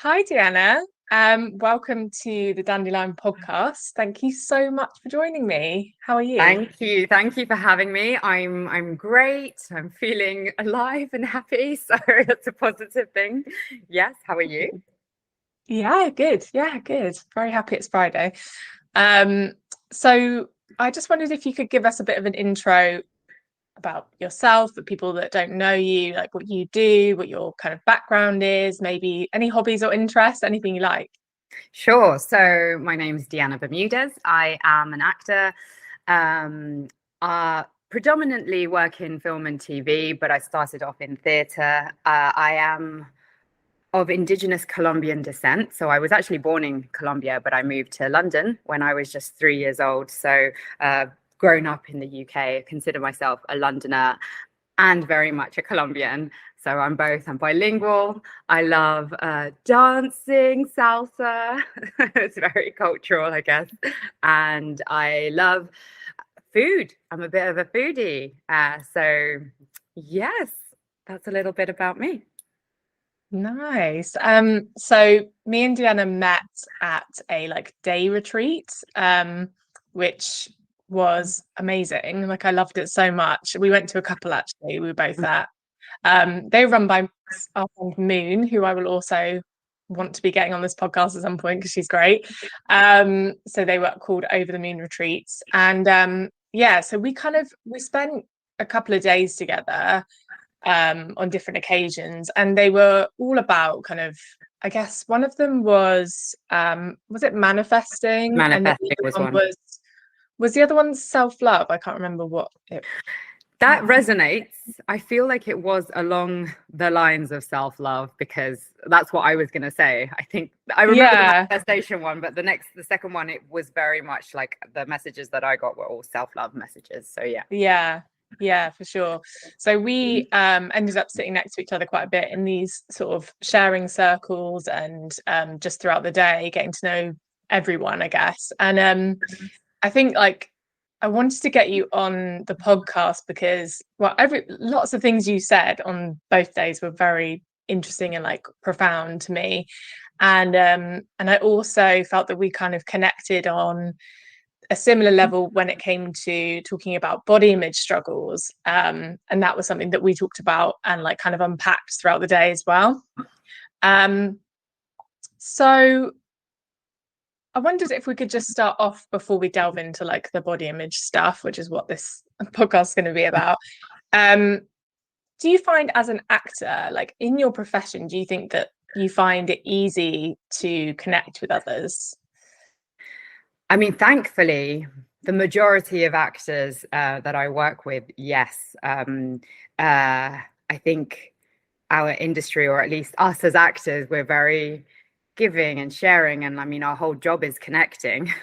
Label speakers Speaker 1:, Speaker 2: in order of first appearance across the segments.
Speaker 1: Hi, Deanna. Welcome to the Dandelion podcast. Thank you so much for joining me. How are you?
Speaker 2: Thank you. Thank you for having me. I'm great. I'm feeling alive and happy. So that's a positive thing. Yes. How are you?
Speaker 1: Yeah, good. Yeah, good. Very happy it's Friday. Um, so I just wondered if you could give us a bit of an intro about yourself, for people that don't know you, like what you do, what your kind of background is, maybe any hobbies or interests, anything you like.
Speaker 2: Sure. So my name's Diana Bermudez. I am an actor. Um, Predominantly work in film and TV, but I started off in theatre. I am of indigenous Colombian descent. So I was actually born in Colombia, but I moved to London when I was just 3 years old. So grown up in the UK, I consider myself a Londoner and very much a Colombian. So I'm both. I'm bilingual. I love dancing, salsa. It's very cultural, I guess. And I love food. I'm a bit of a foodie. So yes, that's a little bit about me.
Speaker 1: Nice. So me and Deanna met at a like day retreat, which was amazing. Like I loved it so much. We went to a couple actually, we were both at. They were run by our friend Moon, who I will also want to be getting on this podcast at some point because she's great. So they were called Over the Moon Retreats. And yeah, so we spent a couple of days together on different occasions, and they were all about kind of, I guess one of them was it manifesting, and then the
Speaker 2: Manifesting
Speaker 1: other
Speaker 2: was
Speaker 1: one
Speaker 2: one.
Speaker 1: was the other one self-love. I can't remember what it.
Speaker 2: That resonates. I feel like it was along the lines of self-love because that's what I was going to say. I think I remember the
Speaker 1: Yeah,
Speaker 2: manifestation one, but the second one, it was very much like the messages that I got were all self-love messages. So yeah.
Speaker 1: yeah, for sure. So we ended up sitting next to each other quite a bit in these sort of sharing circles, and just throughout the day getting to know everyone, I guess. And I think like I wanted to get you on the podcast because well, lots of things you said on both days were very interesting and like profound to me. And I also felt that we kind of connected on a similar level when it came to talking about body image struggles. And that was something that we talked about and like kind of unpacked throughout the day as well. Um, so I wondered if we could just start off before we delve into like the body image stuff, which is what this podcast is going to be about. Um, do you find as an actor, like in your profession, do you think that you find it easy to connect with others?
Speaker 2: I mean, thankfully, the majority of actors that I work with, yes. I think our industry, or at least us as actors, we're very giving and sharing. And I mean, our whole job is connecting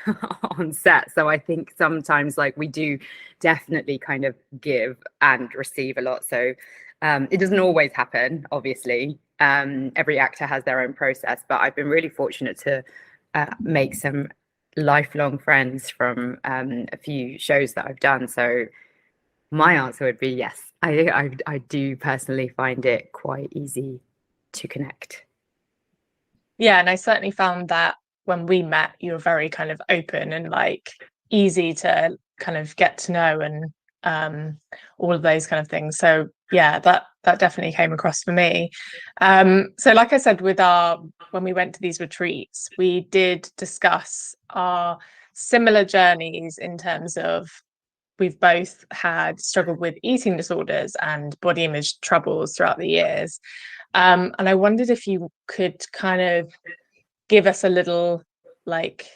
Speaker 2: on set. So I think sometimes like we do definitely kind of give and receive a lot. So it doesn't always happen, obviously. Every actor has their own process, but I've been really fortunate to make some lifelong friends from a few shows that I've done. So my answer would be yes. I do personally find it quite easy to connect.
Speaker 1: Yeah, and I certainly found that when we met, you were very kind of open and like easy to kind of get to know, and all of those kind of things. So yeah, that definitely came across for me. So like I said, with our when we went to these retreats, we did discuss our similar journeys in terms of we've both had struggled with eating disorders and body image troubles throughout the years. And I wondered if you could kind of give us a little like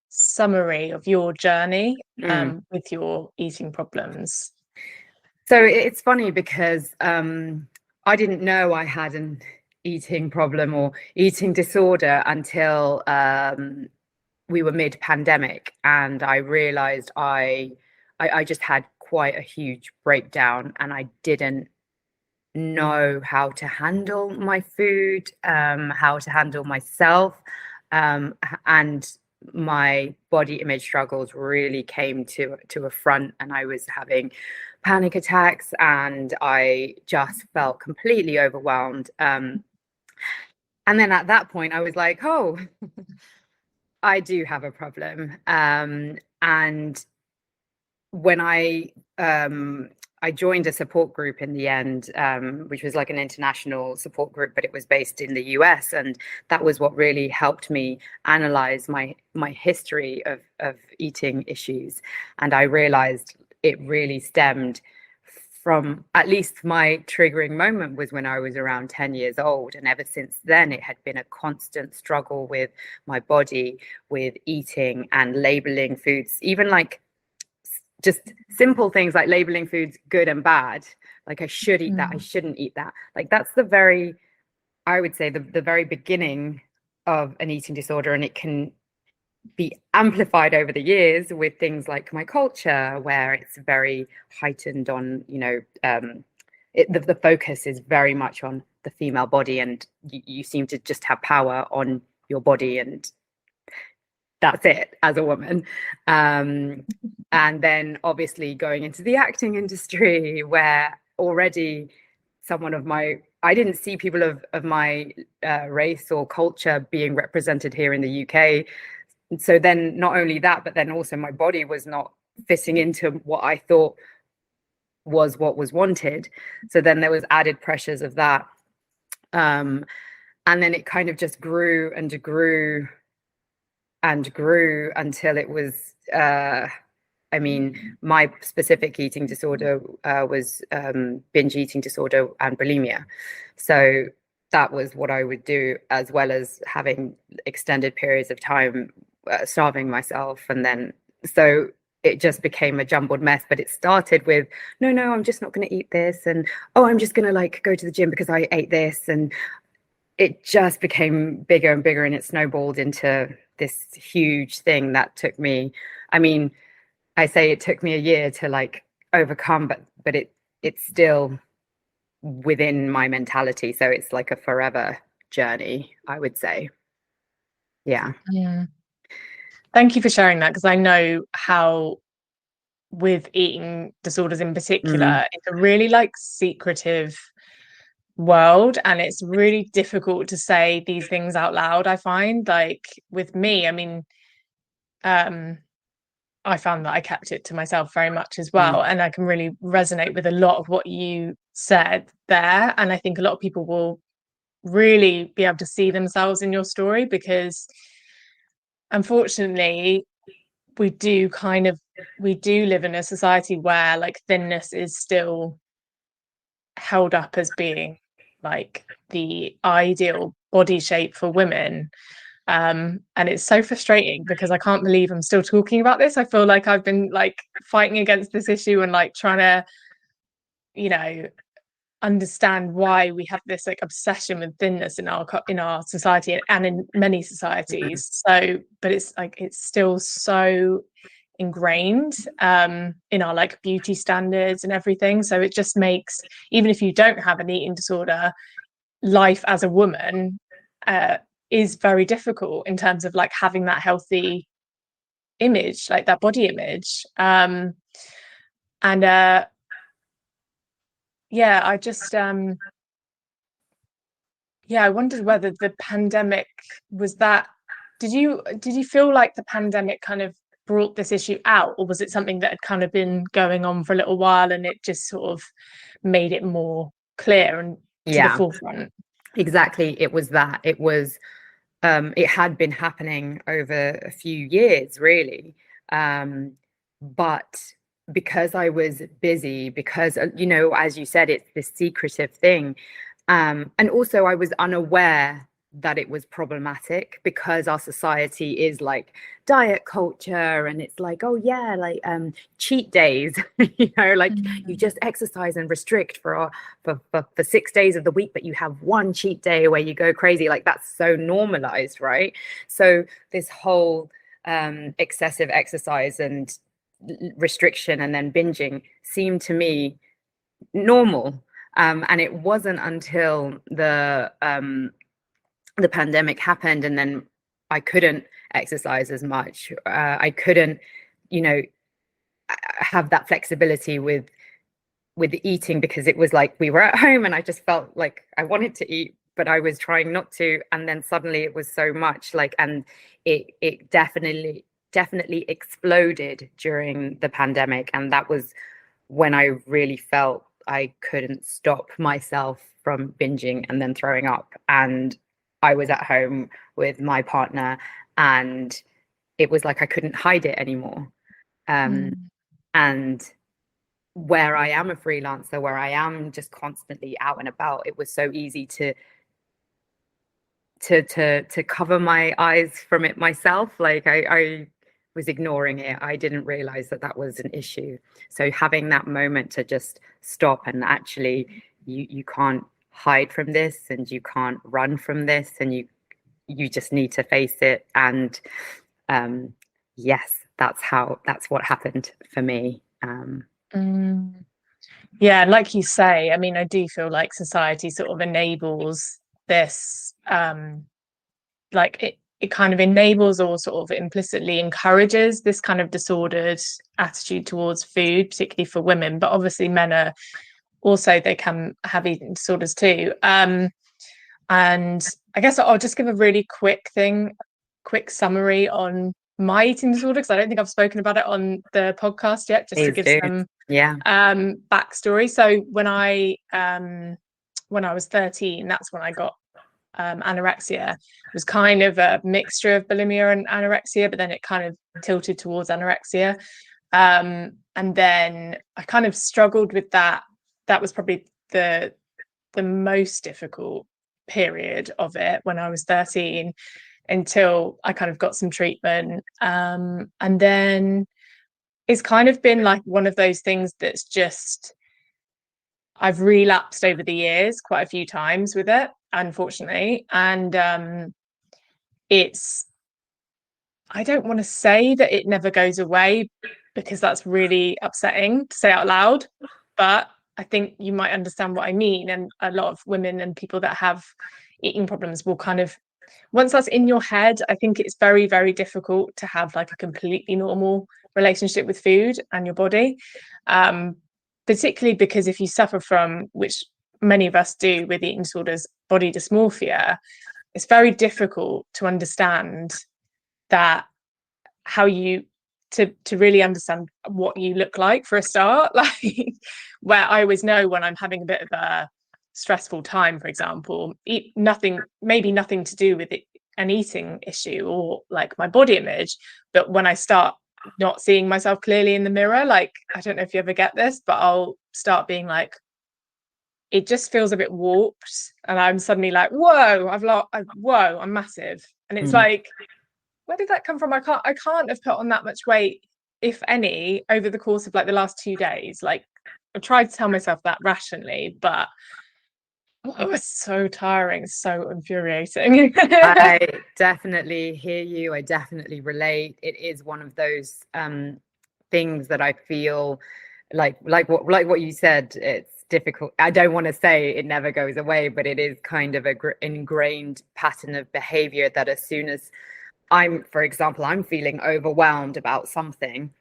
Speaker 1: summary of your journey with your eating problems.
Speaker 2: So it's funny because I didn't know I had an eating problem or eating disorder until we were mid-pandemic, and I realized I just had quite a huge breakdown, and I didn't know how to handle my food, how to handle myself, and my body image struggles really came to a front, and I was having panic attacks, and I just felt completely overwhelmed. And then at that point I was like, oh, I do have a problem. And when I joined a support group in the end, which was like an international support group, but it was based in the US, and that was what really helped me analyze my history of eating issues. And I realized it really stemmed from, at least my triggering moment was when I was around 10 years old. And ever since then, it had been a constant struggle with my body, with eating and labeling foods, even like just simple things like labeling foods good and bad. Like I should eat that, I shouldn't eat that. Like that's the very, I would say the very beginning of an eating disorder. And it can be amplified over the years with things like my culture, where it's very heightened on, the focus is very much on the female body, and you seem to just have power on your body, and that's it as a woman. And then obviously going into the acting industry, where already I didn't see people of my race or culture being represented here in the UK. And so then not only that, but then also my body was not fitting into what I thought was what was wanted. So then there was added pressures of that. And then it kind of just grew and grew and grew until it was, my specific eating disorder was binge eating disorder and bulimia. So that was what I would do, as well as having extended periods of time starving myself. And then so it just became a jumbled mess. But it started with no, I'm just not going to eat this, and oh, I'm just going to like go to the gym because I ate this, and it just became bigger and bigger, and it snowballed into this huge thing that took me, I say it took me a year to like overcome, but it's still within my mentality. So it's like a forever journey, I would say. Yeah.
Speaker 1: Thank you for sharing that, because I know how, with eating disorders in particular, it's a really like secretive world, and it's really difficult to say these things out loud. I find, like with me, I found that I kept it to myself very much as well. And I can really resonate with a lot of what you said there. And I think a lot of people will really be able to see themselves in your story, because unfortunately we do live in a society where like thinness is still held up as being like the ideal body shape for women. And it's so frustrating, because I can't believe I'm still talking about this. I feel like I've been like fighting against this issue and like trying to, understand why we have this like obsession with thinness in our society, and in many societies. So, but it's like it's still so ingrained in our like beauty standards and everything. So it just makes, even if you don't have an eating disorder, life as a woman is very difficult in terms of like having that healthy image, like that body image. I just I wondered whether the pandemic was that, did you feel like the pandemic kind of brought this issue out, or was it something that had kind of been going on for a little while and it just sort of made it more clear and to the forefront?
Speaker 2: Exactly. It was that. It was it had been happening over a few years, really. But because I was busy, because, as you said, it's this secretive thing. And also I was unaware that it was problematic, because our society is like diet culture, and it's like, oh yeah, like cheat days, like you just exercise and restrict for 6 days of the week, but you have one cheat day where you go crazy. Like that's so normalized, right? So this whole excessive exercise and restriction and then binging seemed to me normal. And it wasn't until the pandemic happened, and then I couldn't exercise as much. I couldn't, have that flexibility with eating, because it was like we were at home and I just felt like I wanted to eat but I was trying not to. And then suddenly it was so much, like, and it definitely exploded during the pandemic. And that was when I really felt I couldn't stop myself from binging and then throwing up. And I was at home with my partner, and it was like I couldn't hide it anymore. And where I am a freelancer, where I am just constantly out and about, it was so easy to cover my eyes from it myself. Like I was ignoring it. I didn't realize that that was an issue. So having that moment to just stop, and actually you can't hide from this, and you can't run from this, and you just need to face it. And yes, that's what happened for me.
Speaker 1: Yeah, like you say, I mean, I do feel like society sort of enables this, like it kind of enables or sort of implicitly encourages this kind of disordered attitude towards food, particularly for women. But obviously men are also, they can have eating disorders too. And I guess I'll just give a really quick summary on my eating disorder, because I don't think I've spoken about it on the podcast yet, just to give some backstory. So when I was 13, that's when I got anorexia. It was kind of a mixture of bulimia and anorexia, but then it kind of tilted towards anorexia. And then I kind of struggled with that. That was probably the most difficult period of it when I was 13, until I kind of got some treatment. And then it's kind of been like one of those things that's just, I've relapsed over the years quite a few times with it, unfortunately. And it's, I don't want to say that it never goes away, because that's really upsetting to say out loud, but I think you might understand what I mean. And a lot of women and people that have eating problems will kind of, once that's in your head, I think it's very, very difficult to have like a completely normal relationship with food and your body. Particularly because if you suffer from, which many of us do with eating disorders, body dysmorphia, it's very difficult to understand that, how you to really understand what you look like, for a start. Like, where I always know when I'm having a bit of a stressful time, for example, maybe nothing to do with it, an eating issue or like my body image, but when I start not seeing myself clearly in the mirror, like, I don't know if you ever get this, but I'll start being like, it just feels a bit warped, and I'm suddenly like, whoa, I'm massive. And it's like, where did that come from? I can't have put on that much weight, if any, over the course of like the last 2 days. Like, I've tried to tell myself that rationally, but it was so tiring, so infuriating.
Speaker 2: I definitely hear you. I definitely relate. It is one of those things that I feel like what you said. It's difficult. I don't want to say it never goes away, but it is kind of a ingrained pattern of behavior that as soon as for example, I'm feeling overwhelmed about something,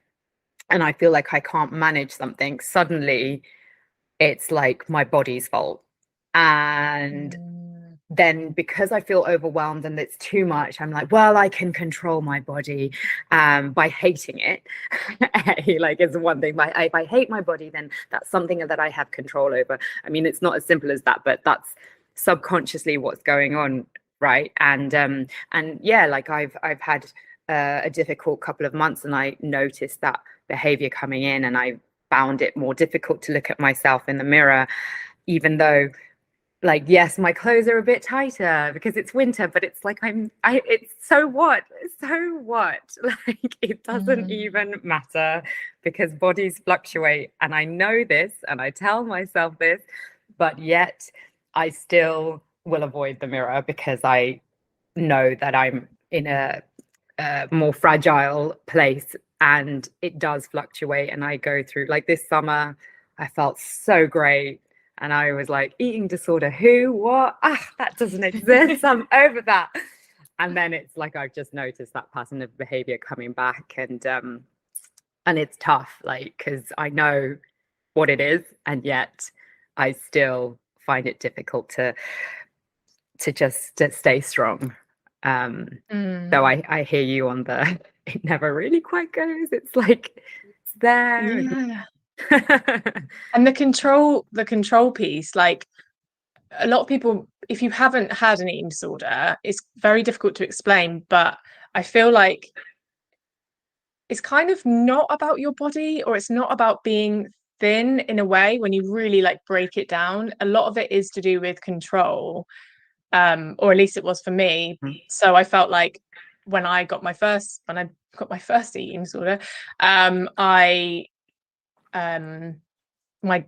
Speaker 2: and I feel like I can't manage something, suddenly it's like my body's fault. And then because I feel overwhelmed and it's too much, I'm like, well, I can control my body by hating it. Like, it's one thing. If I hate my body, then that's something that I have control over. I mean, it's not as simple as that, but that's subconsciously what's going on, right? And yeah, like I've had a difficult couple of months, and I noticed that behavior coming in, and I found it more difficult to look at myself in the mirror, even though, like, yes, my clothes are a bit tighter because it's winter, but it's like it's so what? Like, it doesn't even matter, because bodies fluctuate, and I know this, and I tell myself this, but yet I still will avoid the mirror, because I know that I'm in a more fragile place, and it does fluctuate. And I go through, like, this summer, I felt so great. And I was like, eating disorder, who, what? That doesn't exist. I'm over that. And then it's like, I've just noticed that pattern of behavior coming back. And it's tough, like, because I know what it is, and yet I still find it difficult to to stay strong. So I hear you on the it never really quite goes. It's like it's there.
Speaker 1: Yeah. And the control piece, like a lot of people, if you haven't had an eating disorder, it's very difficult to explain, but I feel like it's kind of not about your body, or it's not about being thin in a way. When you really like break it down, a lot of it is to do with control, or at least it was for me. So I felt like when I got my first eating disorder, I my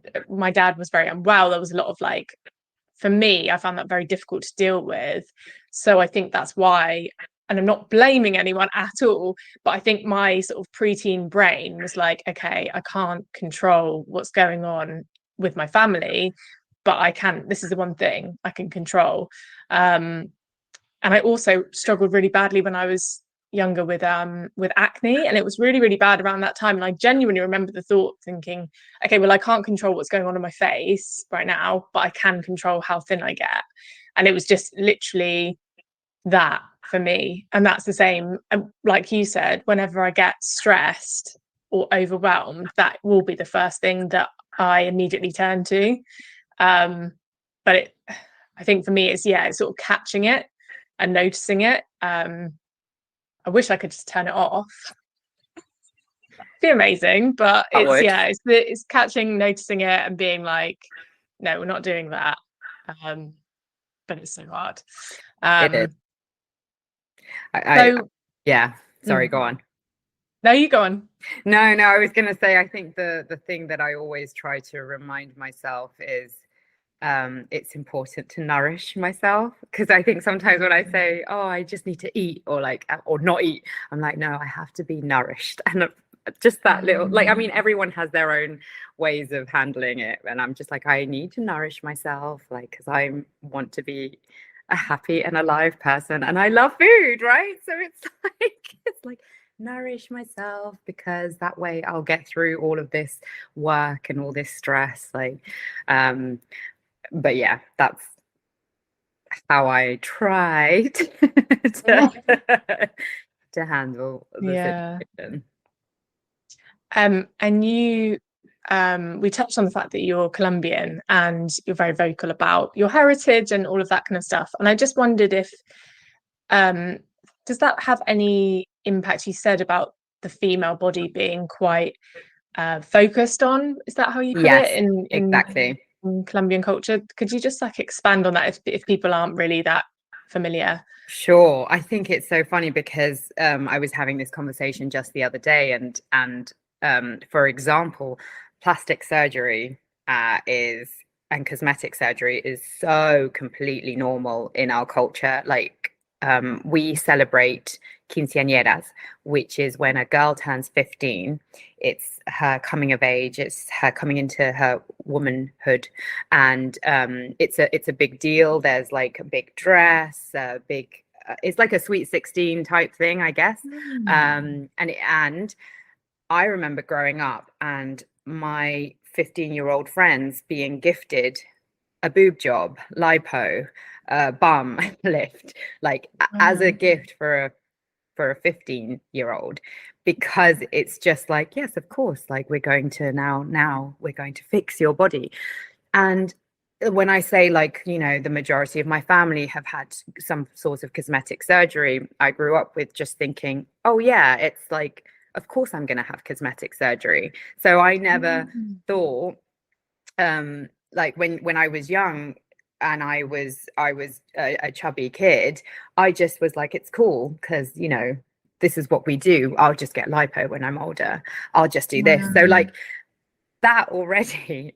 Speaker 1: dad was very unwell. There was a lot of like, for me, I found that very difficult to deal with. So I think that's why, and I'm not blaming anyone at all, but I think my sort of preteen brain was like, okay, I can't control what's going on with my family, but I can, this is the one thing I can control. And I also struggled really badly when I was younger with acne, and it was really, really bad around that time. And I genuinely remember the thought thinking, okay, well, I can't control what's going on in my face right now, but I can control how thin I get. And it was just literally that for me. And that's the same, like you said, whenever I get stressed or overwhelmed, that will be the first thing that I immediately turn to. But I think for me, it's sort of catching it and noticing it. I wish I could just turn it off. It'd be amazing, but it's catching, noticing it, and being like, no, we're not doing that. But it's so hard.
Speaker 2: It is. Sorry, go on.
Speaker 1: No, you go on.
Speaker 2: No, I was going to say, I think the thing that I always try to remind myself is it's important to nourish myself, because I think sometimes when I say, oh, I just need to eat or not eat, I'm like, no, I have to be nourished. And just that little, like, I mean, everyone has their own ways of handling it, and I'm just like, I need to nourish myself, like, because I want to be a happy and alive person, and I love food, right? So it's like nourish myself, because that way I'll get through all of this work and all this stress, like but yeah, that's how I tried to handle the situation.
Speaker 1: And you, we touched on the fact that you're Colombian and you're very vocal about your heritage and all of that kind of stuff. And I just wondered if, does that have any impact? You said about the female body being quite focused on, is that how you put it? In
Speaker 2: exactly.
Speaker 1: In Colombian culture, could you just like expand on that if people aren't really that familiar?
Speaker 2: Sure. I think it's so funny because I was having this conversation just the other day, and for example, plastic surgery and cosmetic surgery is so completely normal in our culture. Like we celebrate quinceañeras, which is when a girl turns 15. It's her coming of age, it's her coming into her womanhood, and it's a big deal. There's like a big dress, a big it's like a sweet 16 type thing, I guess. And I remember growing up and my 15-year-old friends being gifted a boob job, lipo, bum lift, like as a gift for a 15-year-old, because it's just like, yes, of course, like we're going to now we're going to fix your body. And when I say, like, you know, the majority of my family have had some sort of cosmetic surgery, I grew up with just thinking, oh yeah, it's like, of course I'm going to have cosmetic surgery. So I never thought like when I was young and I was a chubby kid, I just was like, it's cool because, you know, this is what we do. I'll just get lipo when I'm older. I'll just do this. So like that already,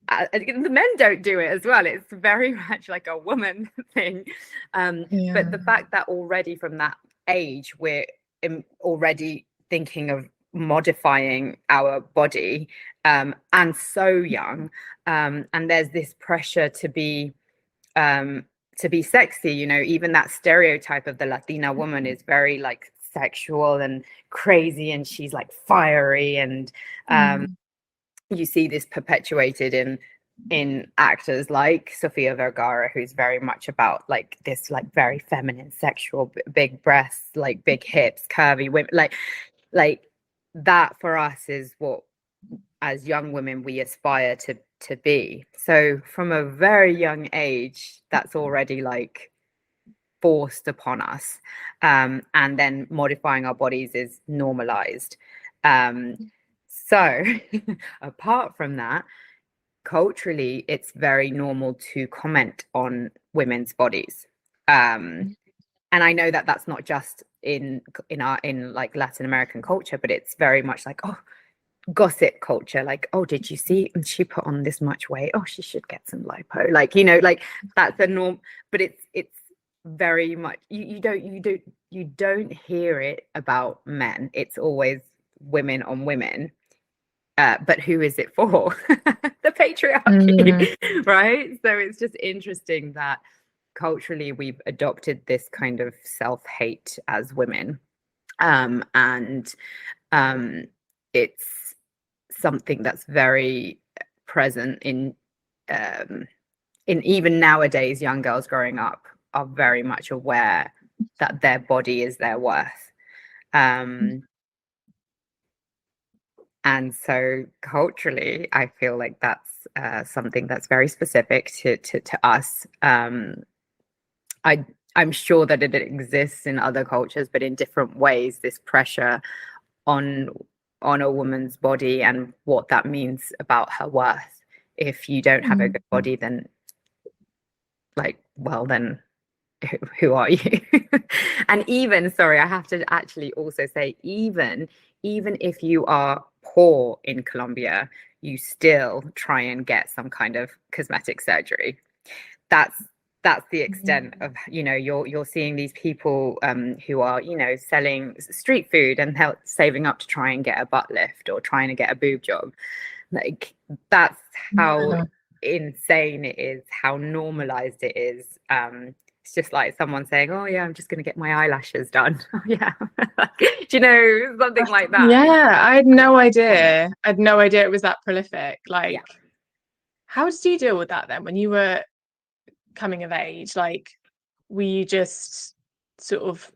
Speaker 2: the men don't do it as well. It's very much like a woman thing. But the fact that already from that age, we're already thinking of modifying our body, and so young, and there's this pressure to be sexy, you know, even that stereotype of the Latina woman is very like sexual and crazy, and she's like fiery, and you see this perpetuated in in actors like Sofia Vergara, who's very much about like this like very feminine, sexual, big breasts, like big hips, curvy women, like that for us is what as young women we aspire to be. So from a very young age, that's already like forced upon us, and then modifying our bodies is normalized. So apart from that, culturally it's very normal to comment on women's bodies, and I know that that's not just in like Latin American culture, but it's very much like, oh, gossip culture, like, oh, did you see she put on this much weight, oh, she should get some lipo, like, you know, like that's a norm. But it's very much you don't hear it about men. It's always women on women. But who is it for? The patriarchy. Right? So it's just interesting that culturally we've adopted this kind of self-hate as women, and it's something that's very present in even nowadays. Young girls growing up are very much aware that their body is their worth. And so culturally, I feel like that's something that's very specific to us. I'm sure that it exists in other cultures, but in different ways, this pressure on a woman's body and what that means about her worth. If you don't have a good body, then like, well, then who are you? And even, sorry, I have to actually also say, even if you are poor in Colombia, you still try and get some kind of cosmetic surgery. That's the extent of, you know, you're seeing these people who are, you know, selling street food and saving up to try and get a butt lift or trying to get a boob job. Like, that's how insane it is, how normalized it is. It's just like someone saying, oh yeah, I'm just going to get my eyelashes done. Oh yeah. Do you know, something like that?
Speaker 1: Yeah, I had no idea. I had no idea it was that prolific. Like, yeah. How did you deal with that then when you were coming of age? Like, were you just sort of,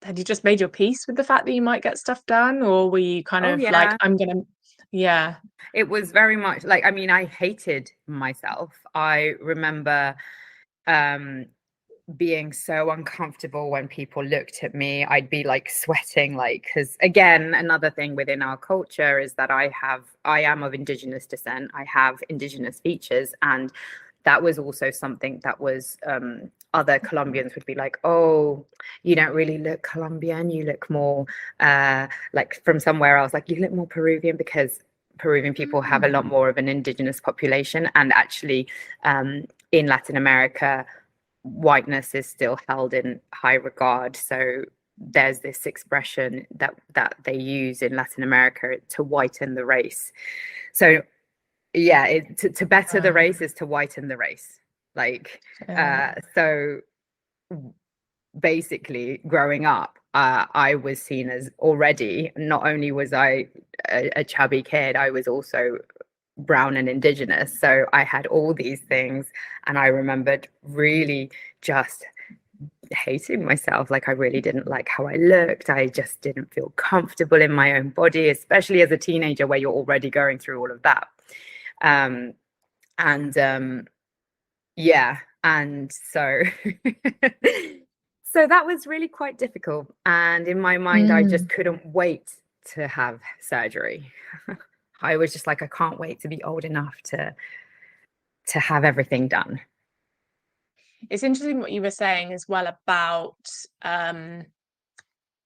Speaker 1: had you just made your peace with the fact that you might get stuff done, or were you kind of like, I'm gonna, yeah.
Speaker 2: It was very much like, I mean, I hated myself. I remember being so uncomfortable when people looked at me. I'd be like sweating, like, because again, another thing within our culture is that I am of indigenous descent. I have indigenous features, and that was also something that was other Colombians would be like, oh, you don't really look Colombian, you look more like from somewhere else, like you look more Peruvian, because Peruvian people have a lot more of an indigenous population, and actually in Latin America, whiteness is still held in high regard. So there's this expression that they use in Latin America to whiten the race. So yeah, to better the race is to whiten the race. Like, so basically growing up, I was seen as, already, not only was I a chubby kid, I was also brown and indigenous. So I had all these things, and I remembered really just hating myself. Like, I really didn't like how I looked. I just didn't feel comfortable in my own body, especially as a teenager where you're already going through all of that. Yeah, and so so that was really quite difficult, and in my mind I just couldn't wait to have surgery. I was just like, I can't wait to be old enough to have everything done.
Speaker 1: It's interesting what you were saying as well about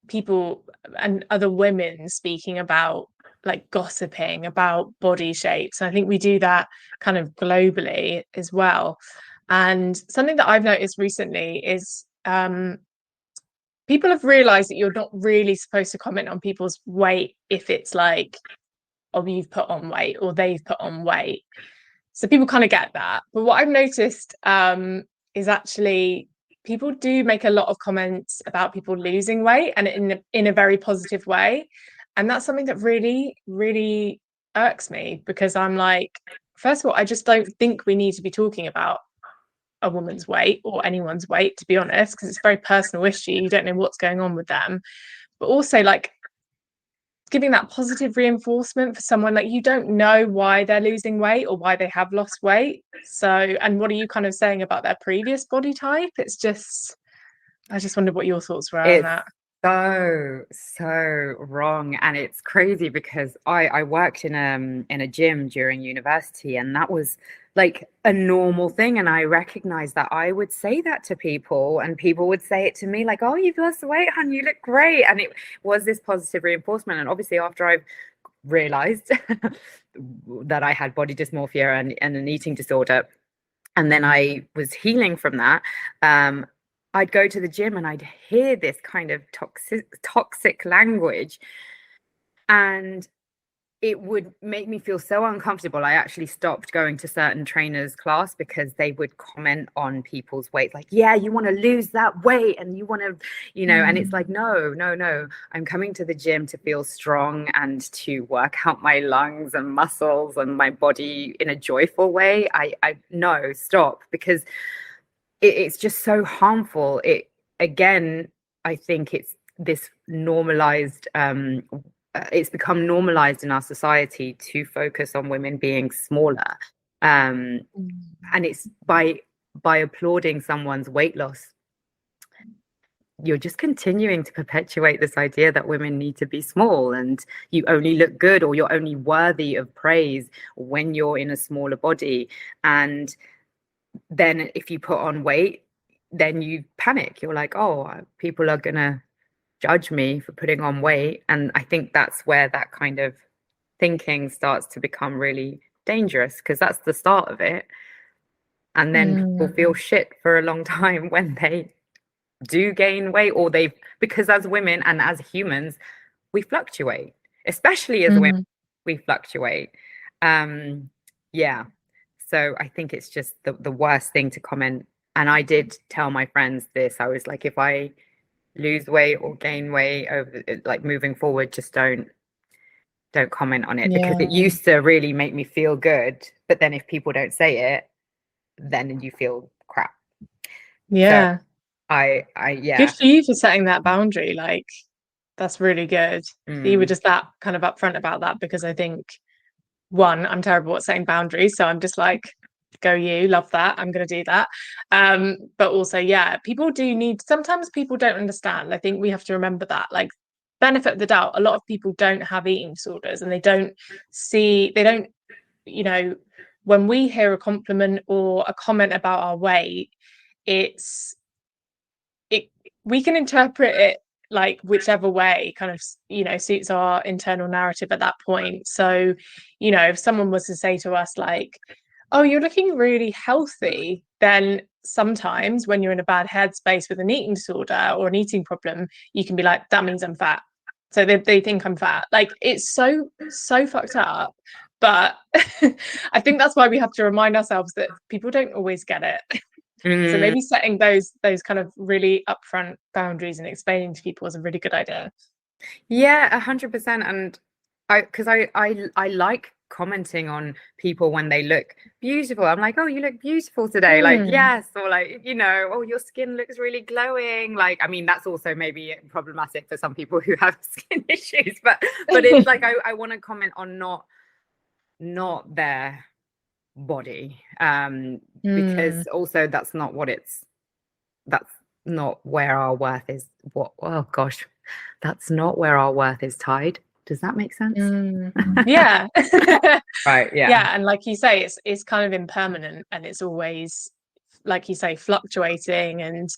Speaker 1: people and other women speaking about like gossiping about body shapes. I think we do that kind of globally as well. And something that I've noticed recently is people have realized that you're not really supposed to comment on people's weight if it's like, oh, you've put on weight or they've put on weight. So people kind of get that. But what I've noticed is actually people do make a lot of comments about people losing weight, and in a very positive way. And that's something that really, really irks me, because I'm like, first of all, I just don't think we need to be talking about a woman's weight or anyone's weight, to be honest, because it's a very personal issue. You don't know what's going on with them. But also, like, giving that positive reinforcement for someone, like, you don't know why they're losing weight or why they have lost weight. So, and what are you kind of saying about their previous body type? It's just, I just wondered what your thoughts were on that.
Speaker 2: So wrong. And it's crazy because I worked in a gym during university, and that was like a normal thing. And I recognized that I would say that to people, and people would say it to me like, oh, you've lost weight, hon, you look great. And it was this positive reinforcement. And obviously after I've realized that I had body dysmorphia and an eating disorder, and then I was healing from that, I'd go to the gym and I'd hear this kind of toxic language, and it would make me feel so uncomfortable. I actually stopped going to certain trainers' class because they would comment on people's weight, like, yeah, you want to lose that weight and you want to, and it's like, no, I'm coming to the gym to feel strong and to work out my lungs and muscles and my body in a joyful way. I no, stop, because it's just so harmful. It, again, I think it's this normalized, it's become normalized in our society to focus on women being smaller, and it's by applauding someone's weight loss, you're just continuing to perpetuate this idea that women need to be small, and you only look good or you're only worthy of praise when you're in a smaller body. And then if you put on weight, then you panic. You're like, oh, people are gonna judge me for putting on weight. And I think that's where that kind of thinking starts to become really dangerous, because that's the start of it. And then people feel shit for a long time when they do gain weight, or because as women and as humans, we fluctuate, especially as women, we fluctuate. Yeah. So I think it's just the worst thing to comment. And I did tell my friends this. I was like, if I lose weight or gain weight over, like, moving forward, just don't comment on it, because it used to really make me feel good. But then if people don't say it, then you feel crap.
Speaker 1: Yeah. So
Speaker 2: I
Speaker 1: good for you for setting that boundary. Like, that's really good. You were just that kind of upfront about that, because I think, one, I'm terrible at setting boundaries, so I'm just like, go you, love that, I'm going to do that. But also, yeah, people do need, sometimes people don't understand. I think we have to remember that, like, benefit of the doubt, a lot of people don't have eating disorders, and they don't, when we hear a compliment or a comment about our weight, we can interpret it like whichever way kind of, suits our internal narrative at that point. So, if someone was to say to us like, oh, you're looking really healthy, then sometimes when you're in a bad headspace with an eating disorder or an eating problem, you can be like, that means I'm fat. So they think I'm fat. Like, it's so fucked up. But I think that's why we have to remind ourselves that people don't always get it. So maybe setting those kind of really upfront boundaries and explaining to people is a really good idea.
Speaker 2: Yeah, 100%. And I like commenting on people when they look beautiful. I'm like, oh, you look beautiful today. Like, yes. Or like, oh, your skin looks really glowing. Like, I mean, that's also maybe problematic for some people who have skin issues, but it's like, I want to comment on not their body, because also that's not where our worth is. That's not where our worth is tied. Does that make sense?
Speaker 1: Yeah.
Speaker 2: Right. Yeah.
Speaker 1: Yeah. And like you say, it's kind of impermanent, and it's always, like you say, fluctuating. And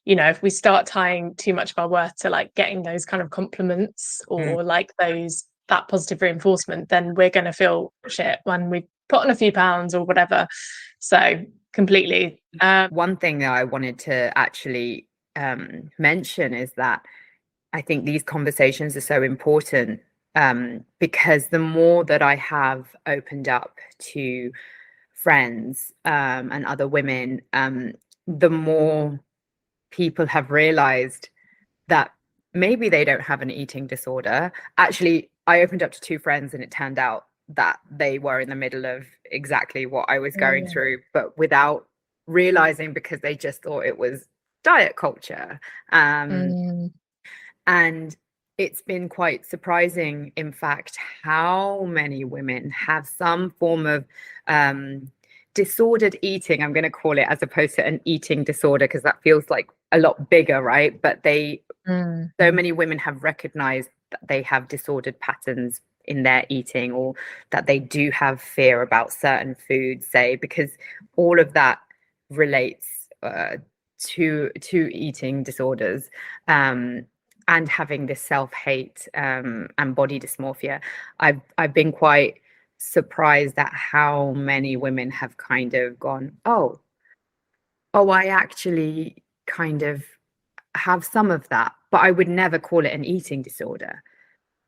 Speaker 1: if we start tying too much of our worth to like getting those kind of compliments or like that positive reinforcement, then we're going to feel shit when we put on a few pounds or whatever. So completely.
Speaker 2: One thing that I wanted to actually mention is that I think these conversations are so important, because the more that I have opened up to friends and other women, the more people have realized that maybe they don't have an eating disorder. Actually, I opened up to 2 friends and it turned out that they were in the middle of exactly what I was going
Speaker 1: Mm.
Speaker 2: through, but without realizing, because they just thought it was diet culture.
Speaker 1: Mm.
Speaker 2: And it's been quite surprising, in fact, how many women have some form of disordered eating, I'm going to call it, as opposed to an eating disorder, because that feels like a lot bigger, right? But so many women have recognized that they have disordered patterns in their eating, or that they do have fear about certain foods, say, because all of that relates to eating disorders, and having this self-hate, and body dysmorphia. I've been quite surprised at how many women have kind of gone, oh, I actually kind of have some of that, but I would never call it an eating disorder.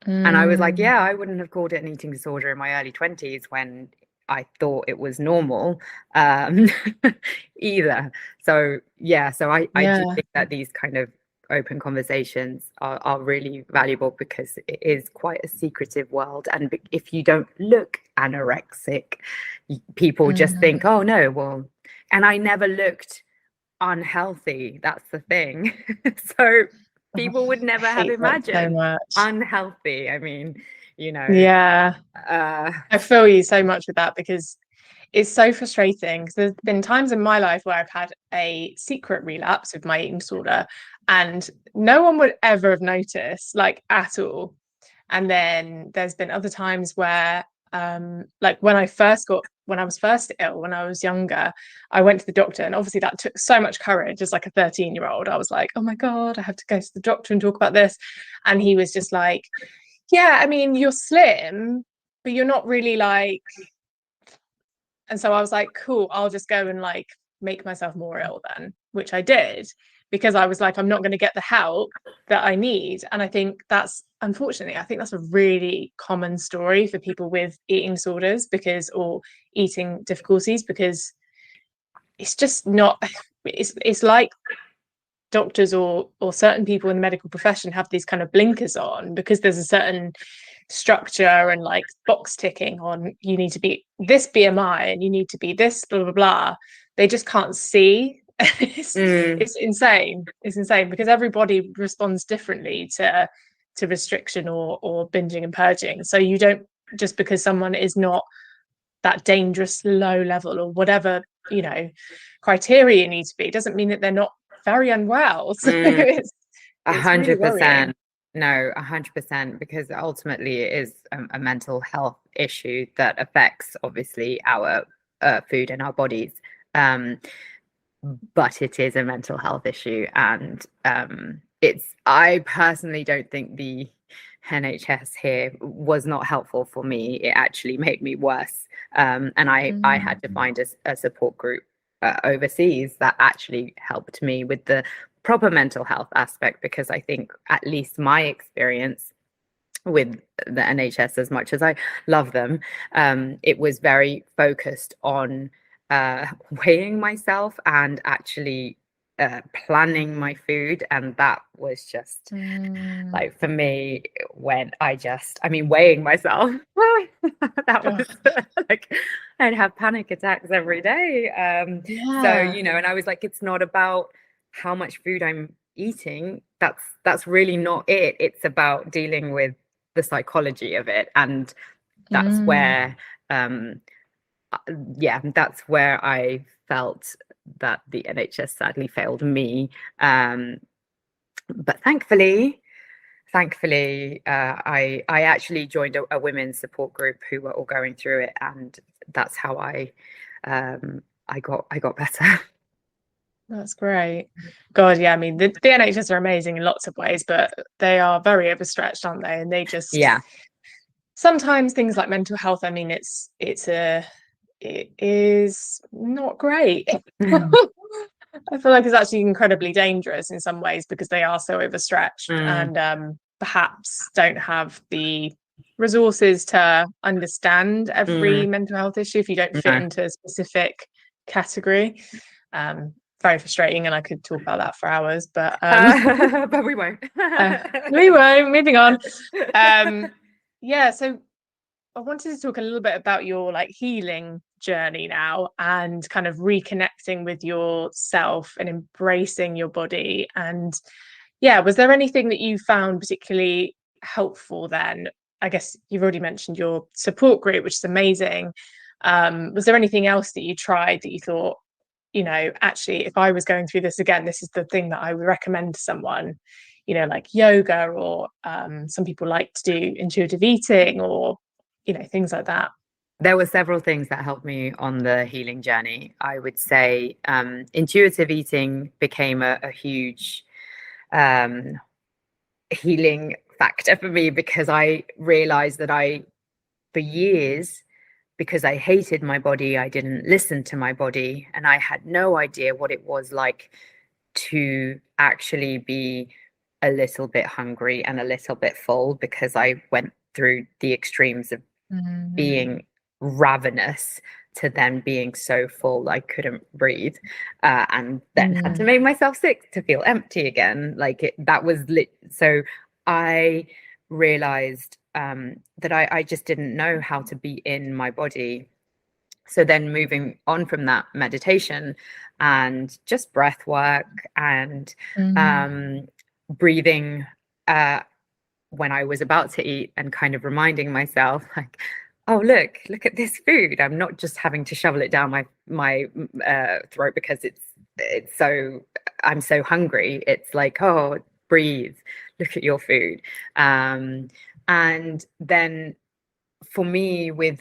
Speaker 2: And I was like, yeah, I wouldn't have called it an eating disorder in my early 20s when I thought it was normal, either. So yeah, so I do think that these kind of open conversations are really valuable, because it is quite a secretive world. And if you don't look anorexic, people just think, oh no, well, and I never looked unhealthy. That's the thing. So people would never have imagined
Speaker 1: so
Speaker 2: unhealthy. I mean,
Speaker 1: yeah, I feel you so much with that, because it's so frustrating. Because there's been times in my life where I've had a secret relapse with my eating disorder, and no one would ever have noticed, like, at all. And then there's been other times where like when I was first ill, when I was younger, I went to the doctor, and obviously that took so much courage. As like a 13-year-old, I was like, oh my God, I have to go to the doctor and talk about this. And he was just like, yeah, I mean, you're slim, but you're not really like. And so I was like, cool, I'll just go and like make myself more ill then, which I did, because I was like, I'm not going to get the help that I need. And I think that's, unfortunately, I think that's a really common story for people with eating disorders, or eating difficulties, because it's just not, it's like doctors or certain people in the medical profession have these kind of blinkers on, because there's a certain structure and like box ticking on, you need to be this BMI and you need to be this blah blah blah. They just can't see. It's insane. It's insane, because everybody responds differently to restriction or binging and purging. So you don't, just because someone is not that dangerous low level or whatever criteria you need to be, doesn't mean that they're not very unwell. So it's
Speaker 2: 100%. No, 100%, because ultimately it is a mental health issue that affects, obviously, our food and our bodies. But it is a mental health issue. And I personally don't think the NHS here was not helpful for me. It actually made me worse. And I had to find a support group overseas that actually helped me with the proper mental health aspect, because I think, at least my experience with the NHS, as much as I love them, it was very focused on weighing myself and actually planning my food. And that was just like, for me, when weighing myself, that was like, I'd have panic attacks every day. So, and I was like, it's not about how much food I'm eating. That's really not it. It's about dealing with the psychology of it. And that's where that's where I felt that the NHS sadly failed me. But thankfully, I actually joined a women's support group who were all going through it, and that's how I got better.
Speaker 1: That's great. God, yeah. I mean, the NHS are amazing in lots of ways, but they are very overstretched, aren't they? And they just sometimes things like mental health. I mean, it is not great. I feel like it's actually incredibly dangerous in some ways, because they are so overstretched and perhaps don't have the resources to understand every mental health issue if you don't fit into a specific category. Very frustrating, and I could talk about that for hours, but
Speaker 2: but we won't.
Speaker 1: We won't. Moving on. So I wanted to talk a little bit about your like healing journey now, and kind of reconnecting with yourself and embracing your body. And yeah, was there anything that you found particularly helpful then? I guess you've already mentioned your support group, which is amazing. Was there anything else that you tried that you thought, actually, if I was going through this again, this is the thing that I would recommend to someone, like yoga, or some people like to do intuitive eating, or, things like that?
Speaker 2: There were several things that helped me on the healing journey. I would say intuitive eating became a huge healing factor for me, because I realized that for years, because I hated my body, I didn't listen to my body, and I had no idea what it was like to actually be a little bit hungry and a little bit full, because I went through the extremes of being ravenous to then being so full I couldn't breathe, and then had to make myself sick to feel empty again. That was so I realized that I just didn't know how to be in my body. So then moving on from that, meditation and just breath work and breathing when I was about to eat, and kind of reminding myself, like, oh, look at this food. I'm not just having to shovel it down my throat because I'm so hungry. It's like, oh, breathe, look at your food. And then for me with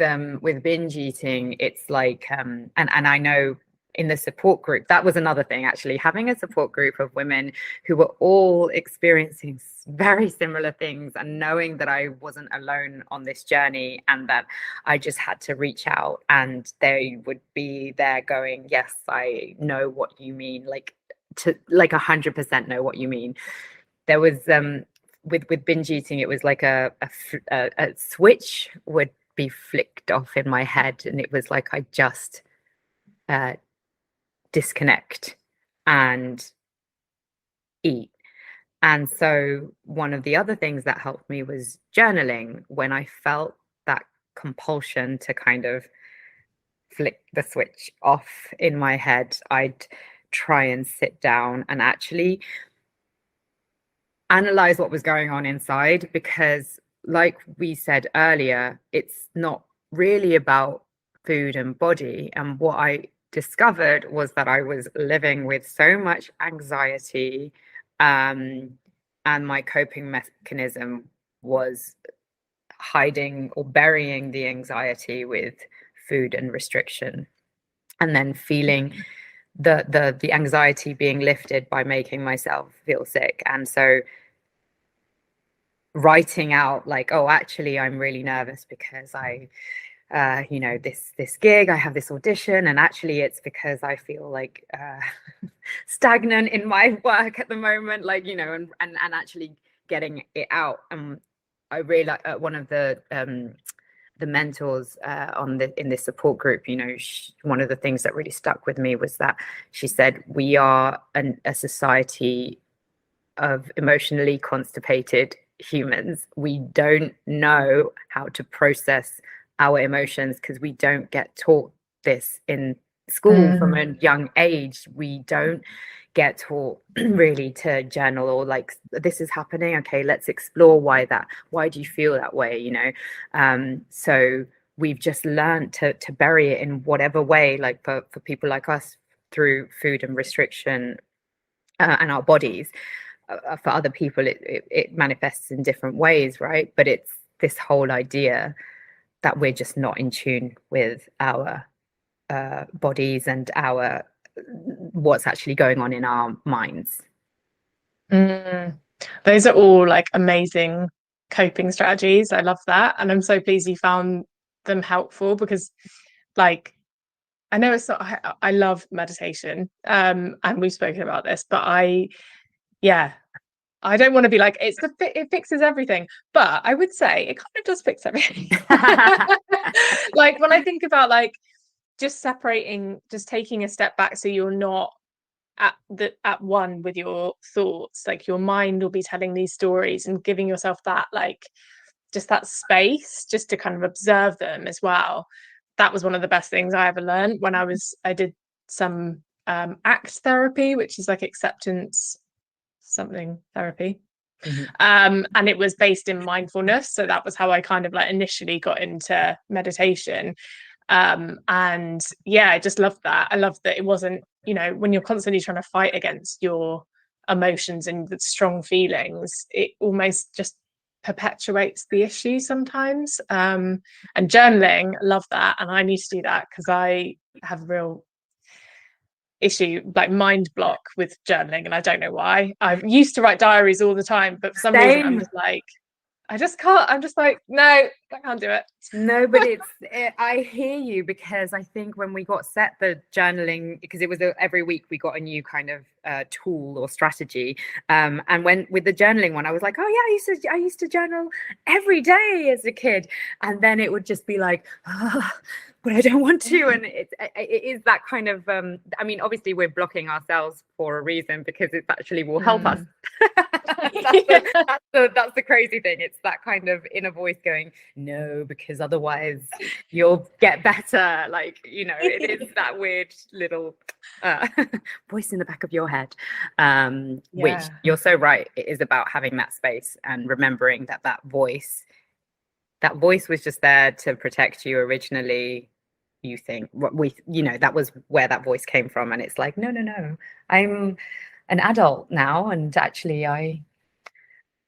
Speaker 2: binge eating, it's like and I know in the support group, that was another thing, actually, having a support group of women who were all experiencing very similar things, and knowing that I wasn't alone on this journey, and that I just had to reach out, and they would be there going, yes, I know what you mean, like 100% know what you mean. There was with binge eating, it was like a switch would be flicked off in my head, and it was like I just disconnect and eat. And so one of the other things that helped me was journaling. When I felt that compulsion to kind of flick the switch off in my head, I'd try and sit down and actually analyze what was going on inside, because like we said earlier, it's not really about food and body. And what I discovered was that I was living with so much anxiety, and my coping mechanism was hiding or burying the anxiety with food and restriction, and then feeling the anxiety being lifted by making myself feel sick. And so writing out, like, oh, actually I'm really nervous because I this gig, I have this audition, and actually it's because I feel like stagnant in my work at the moment, and actually getting it out. I really like one of the mentors in this support group, one of the things that really stuck with me was that she said, we are a society of emotionally constipated humans. We don't know how to process our emotions because we don't get taught this in school from a young age. We don't get taught really to journal, or like, this is happening, okay, let's explore why do you feel that way, so we've just learned to bury it in whatever way, like for people like us, through food and restriction and our bodies. For other people it manifests in different ways, right? But it's this whole idea that we're just not in tune with our bodies and what's actually going on in our minds.
Speaker 1: Those are all like amazing coping strategies. I love that, and I'm so pleased you found them helpful, because like, I know it's not, I love meditation, and we've spoken about this, but I don't want to be like, it fixes everything, but I would say it kind of does fix everything. Like, when I think about like just separating, just taking a step back, so you're not at one with your thoughts, like your mind will be telling these stories, and giving yourself that like just that space just to kind of observe them as well. That was one of the best things I ever learned when I did some ACT therapy, which is like acceptance something therapy. And it was based in mindfulness. So that was how I kind of like initially got into meditation. And yeah, I just loved that. I loved that it wasn't, you know, when you're constantly trying to fight against your emotions and the strong feelings, it almost just perpetuates the issue sometimes. And journaling, I love that. And I need to do that because I have a real issue, like mind block with journaling, and I don't know why. I used to write diaries all the time, but for some reason I'm just like, I just can't. I'm just like, no, I can't do it.
Speaker 2: No, but I hear you, because I think when we got set the journaling, because it was every week we got a new kind of tool or strategy. And when with the journaling one, I was like, oh yeah, I used to journal every day as a kid, and then it would just be like, oh, but I don't want to. And it is that kind of, I mean, obviously we're blocking ourselves for a reason, because it actually will help us. That's the crazy thing. It's that kind of inner voice going, no, because otherwise you'll get better. Like, you know, it is that weird little voice in the back of your head, which you're so right. It is about having that space and remembering that voice was just there to protect you originally. You think that was where that voice came from, and it's like, no, I'm an adult now, and actually I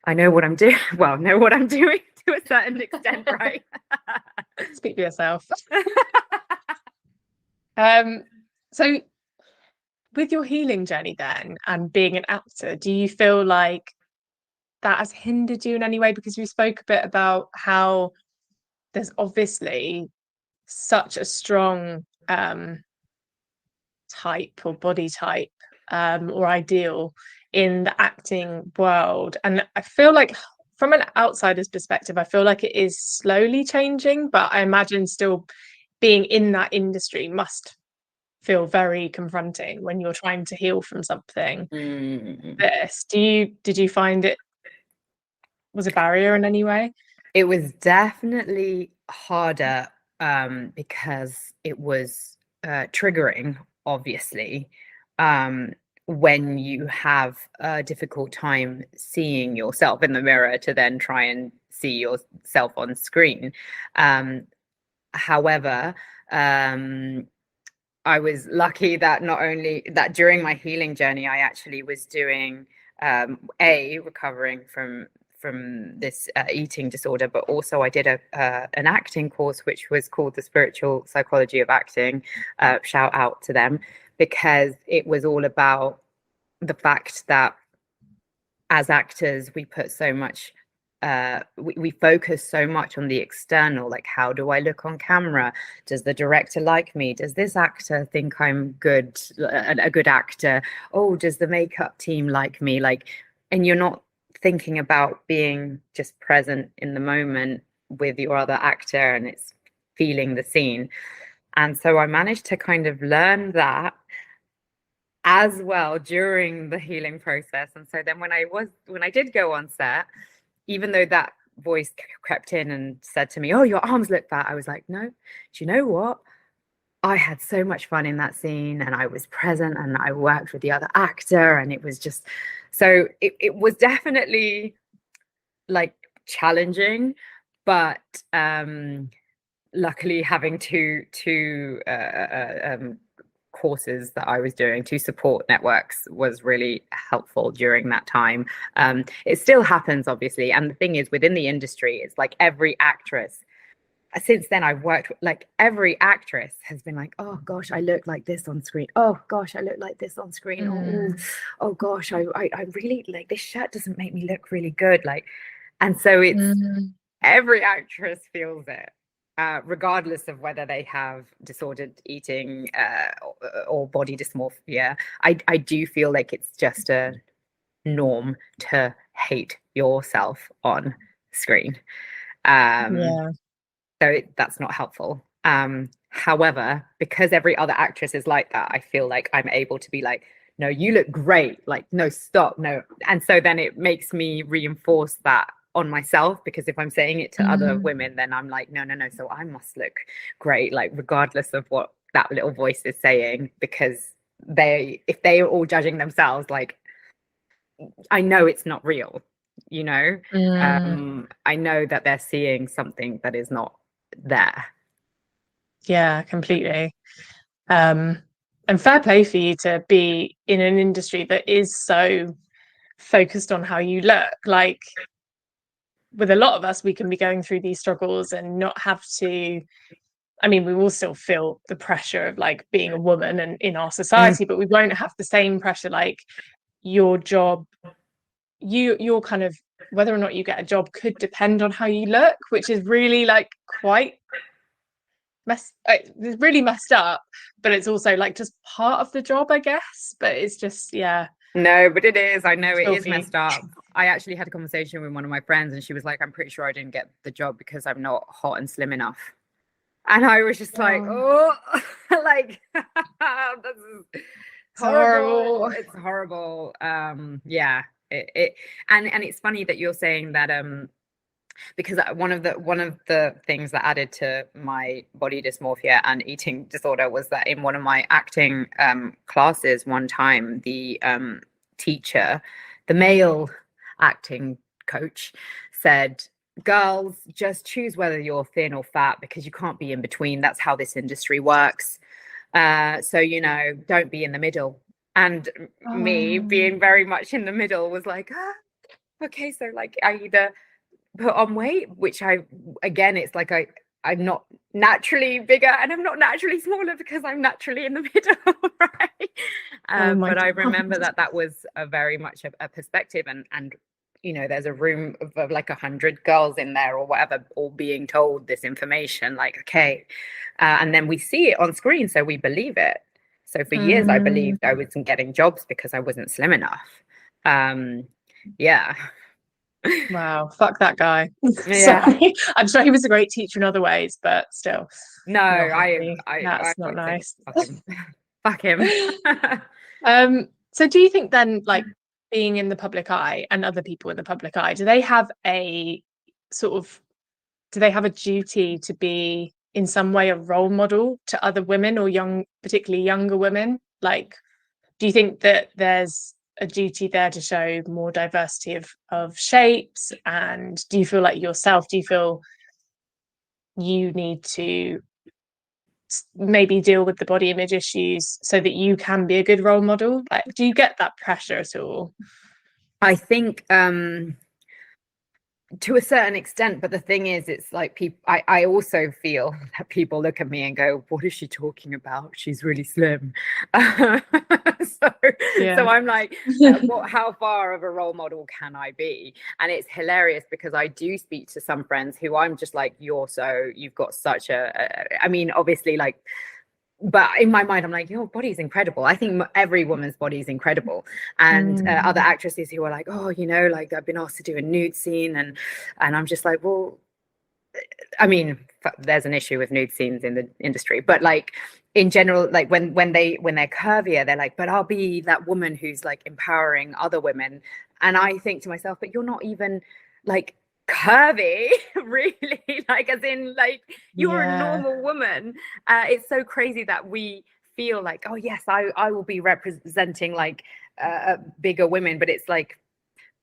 Speaker 2: know what I'm doing. Well, know what I'm doing to a certain extent, right?
Speaker 1: Speak for yourself. So with your healing journey then, and being an actor, do you feel like that has hindered you in any way? Because we spoke a bit about how there's obviously such a strong type or body type or ideal in the acting world, and I feel like from an outsider's perspective, I feel like it is slowly changing, but I imagine still being in that industry must feel very confronting when you're trying to heal from something. Did you find it was a barrier in any way?
Speaker 2: It was definitely harder, because it was triggering, obviously, when you have a difficult time seeing yourself in the mirror to then try and see yourself on screen. However, I was lucky that not only that during my healing journey, I actually was doing recovering from this eating disorder, but also I did an acting course which was called the Spiritual Psychology of Acting. Shout out to them, because it was all about the fact that as actors we put so much we focus so much on the external, like, how do I look on camera? Does the director like me? Does this actor think I'm good, a good actor? Oh, does the makeup team like me? Like, and you're not thinking about being just present in the moment with your other actor, and it's feeling the scene. And so I managed to kind of learn that as well during the healing process. And so then when I did go on set, even though that voice crept in and said to me, oh, your arms look fat, I was like, no, do you know what? I had so much fun in that scene, and I was present, and I worked with the other actor, and it was just, so it was definitely like challenging, but luckily having two courses that I was doing, two support networks, was really helpful during that time. It still happens, obviously, and the thing is, within the industry, it's like every actress, since then I've worked with, like, every actress has been like, oh gosh, I look like this on screen, oh gosh, I look like this on screen, oh gosh, I really, like, this shirt doesn't make me look really good, like, and so it's every actress feels it, regardless of whether they have disordered eating or body dysmorphia. I do feel like it's just a norm to hate yourself on screen. So that's not helpful. However, because every other actress is like that, I feel like I'm able to be like, no, you look great. Like, no, stop, no. And so then it makes me reinforce that on myself, because if I'm saying it to other women, then I'm like, no, so I must look great, like regardless of what that little voice is saying, because if they are all judging themselves, like, I know it's not real, you know. I know that they're seeing something that is not there.
Speaker 1: Yeah, completely. And fair play for you to be in an industry that is so focused on how you look. Like, with a lot of us, we can be going through these struggles and not have to. I mean, we will still feel the pressure of like being a woman and in our society, but we won't have the same pressure. Like, your job, your kind of, whether or not you get a job could depend on how you look, which is really like quite it's really messed up, but it's also like just part of the job, I guess. But it's just, yeah.
Speaker 2: No, but it is. I know it is messed up. I actually had a conversation with one of my friends, and she was like, I'm pretty sure I didn't get the job because I'm not hot and slim enough. And I was just like, oh, like, this is horrible. It's horrible. Yeah. And it's funny that you're saying that, because one of the things that added to my body dysmorphia and eating disorder was that in one of my acting classes one time, the teacher, the male acting coach, said, girls, just choose whether you're thin or fat, because you can't be in between. That's how this industry works. So, you know, don't be in the middle. And me being very much in the middle was like, okay, so like I either put on weight, which it's like I'm not naturally bigger and I'm not naturally smaller because I'm naturally in the middle, right? But I remember that was a very much a perspective, and you know, there's a room of like 100 girls in there or whatever, all being told this information, like, okay, and then we see it on screen, so we believe it. So for years I believed I wasn't getting jobs because I wasn't slim enough. Yeah.
Speaker 1: Wow, fuck that guy.
Speaker 2: Yeah.
Speaker 1: Sorry. I'm sure he was a great teacher in other ways, but still.
Speaker 2: No,
Speaker 1: that's not nice.
Speaker 2: Fuck him.
Speaker 1: So do you think then, like, being in the public eye and other people in the public eye, do they have a duty to be in some way a role model to other women, or particularly younger women? Like, do you think that there's a duty there to show more diversity of shapes? And do you feel like yourself, do you feel you need to maybe deal with the body image issues so that you can be a good role model? Like, do you get that pressure at all?
Speaker 2: I think to a certain extent, but the thing is, it's like people, I also feel that people look at me and go, what is she talking about? She's really slim. So I'm like, how far of a role model can I be? And it's hilarious because I do speak to some friends who I'm just like, you've got such I mean, obviously, like, but in my mind, I'm like, your body's incredible. I think every woman's body is incredible. And other actresses who are like, oh, you know, like I've been asked to do a nude scene, and I'm just like, well, I mean, there's an issue with nude scenes in the industry, but like in general, like when they're curvier, they're like, but I'll be that woman who's like empowering other women. And I think to myself, but you're not even like curvy, really, like, as in, like, you're a normal woman. It's so crazy that we feel like, oh yes, I will be representing like bigger women, but it's like,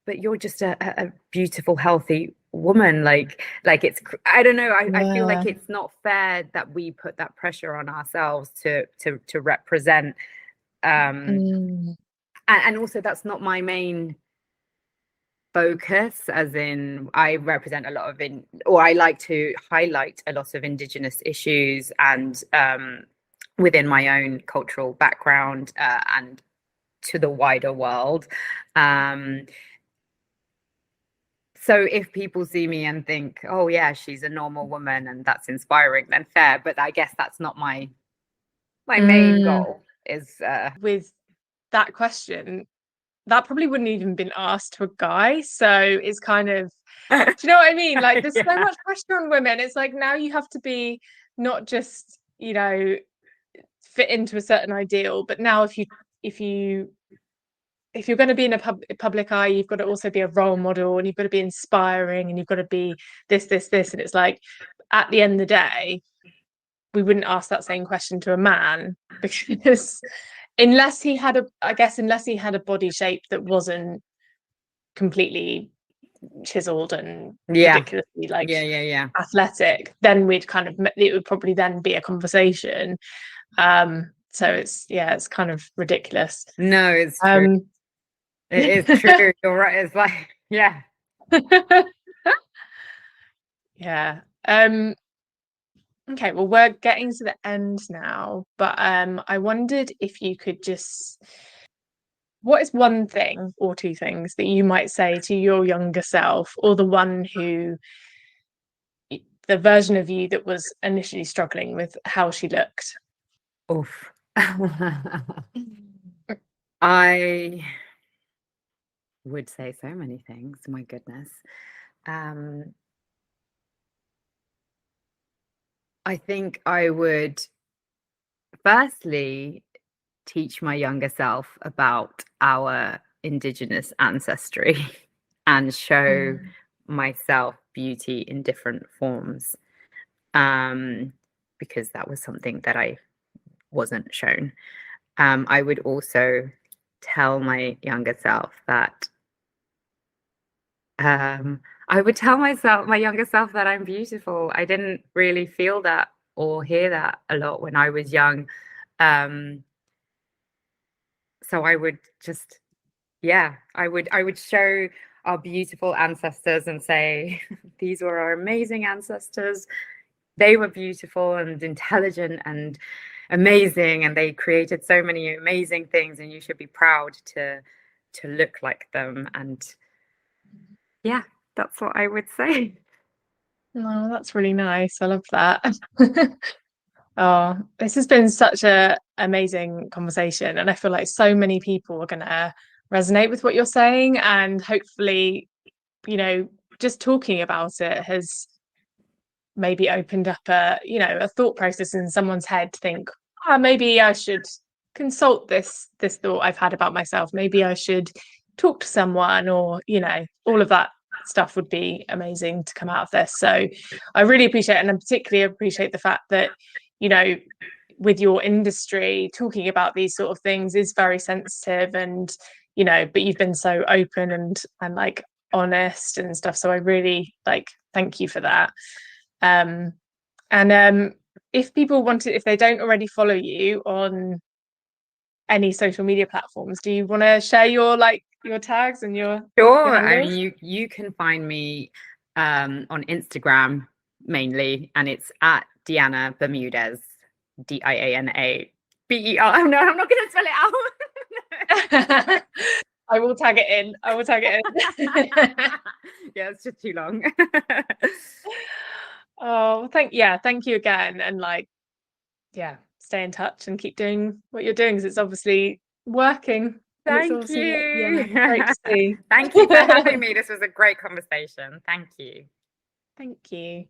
Speaker 2: but you're just a beautiful, healthy woman. Like it's, I don't know, I feel like it's not fair that we put that pressure on ourselves to represent, and also that's not my main focus, as in I represent a lot of I like to highlight a lot of Indigenous issues and within my own cultural background and to the wider world. So if people see me and think, oh yeah, she's a normal woman and that's inspiring, then fair. But I guess that's not my main goal. Is
Speaker 1: with that question, that probably wouldn't even been asked to a guy. So it's kind of, do you know what I mean? Like, there's so much pressure on women. It's like, now you have to be not just, you know, fit into a certain ideal, but now if you if you're going to be in a public eye, you've got to also be a role model, and you've got to be inspiring, and you've got to be this. And it's like, at the end of the day, we wouldn't ask that same question to a man, because unless he had a body shape that wasn't completely chiseled and ridiculously like athletic, then it would probably then be a conversation. So it's kind of ridiculous.
Speaker 2: No, it's true. It is true. You're right. It's like, yeah.
Speaker 1: Yeah. Okay, well, we're getting to the end now, but I wondered if you could just, what is one thing or two things that you might say to your younger self, or the version of you that was initially struggling with how she looked?
Speaker 2: Oof. I would say so many things. My goodness. I think I would firstly teach my younger self about our Indigenous ancestry and show myself beauty in different forms, because that was something that I wasn't shown. I would also tell my younger self that I would tell my younger self that I'm beautiful. I didn't really feel that or hear that a lot when I was young. So I would just, I would show our beautiful ancestors and say, these were our amazing ancestors. They were beautiful and intelligent and amazing, and they created so many amazing things, and you should be proud to look like them. And yeah, that's what I would say.
Speaker 1: Oh, that's really nice. I love that. Oh, this has been such a amazing conversation, and I feel like so many people are gonna resonate with what you're saying, and hopefully, just talking about it has maybe opened up a thought process in someone's head to think, maybe I should consult this thought I've had about myself. Maybe I should talk to someone, or all of that stuff would be amazing to come out of this. So I really appreciate it, and I particularly appreciate the fact that with your industry, talking about these sort of things is very sensitive, and but you've been so open and like honest and stuff, so I really thank you for that. If people if they don't already follow you on any social media platforms, do you want to share your tags and your
Speaker 2: Sure. I mean, you can find me on Instagram mainly, and it's at Diana Bermudez, DianaBer. No, I'm not going to spell it out.
Speaker 1: I will tag it in.
Speaker 2: Yeah, it's just too long.
Speaker 1: Oh, thank you again, and stay in touch and keep doing what you're doing, because it's obviously working.
Speaker 2: Thank you.
Speaker 1: Great to see.
Speaker 2: Thank you for having me. This was a great conversation. Thank you.
Speaker 1: Thank you.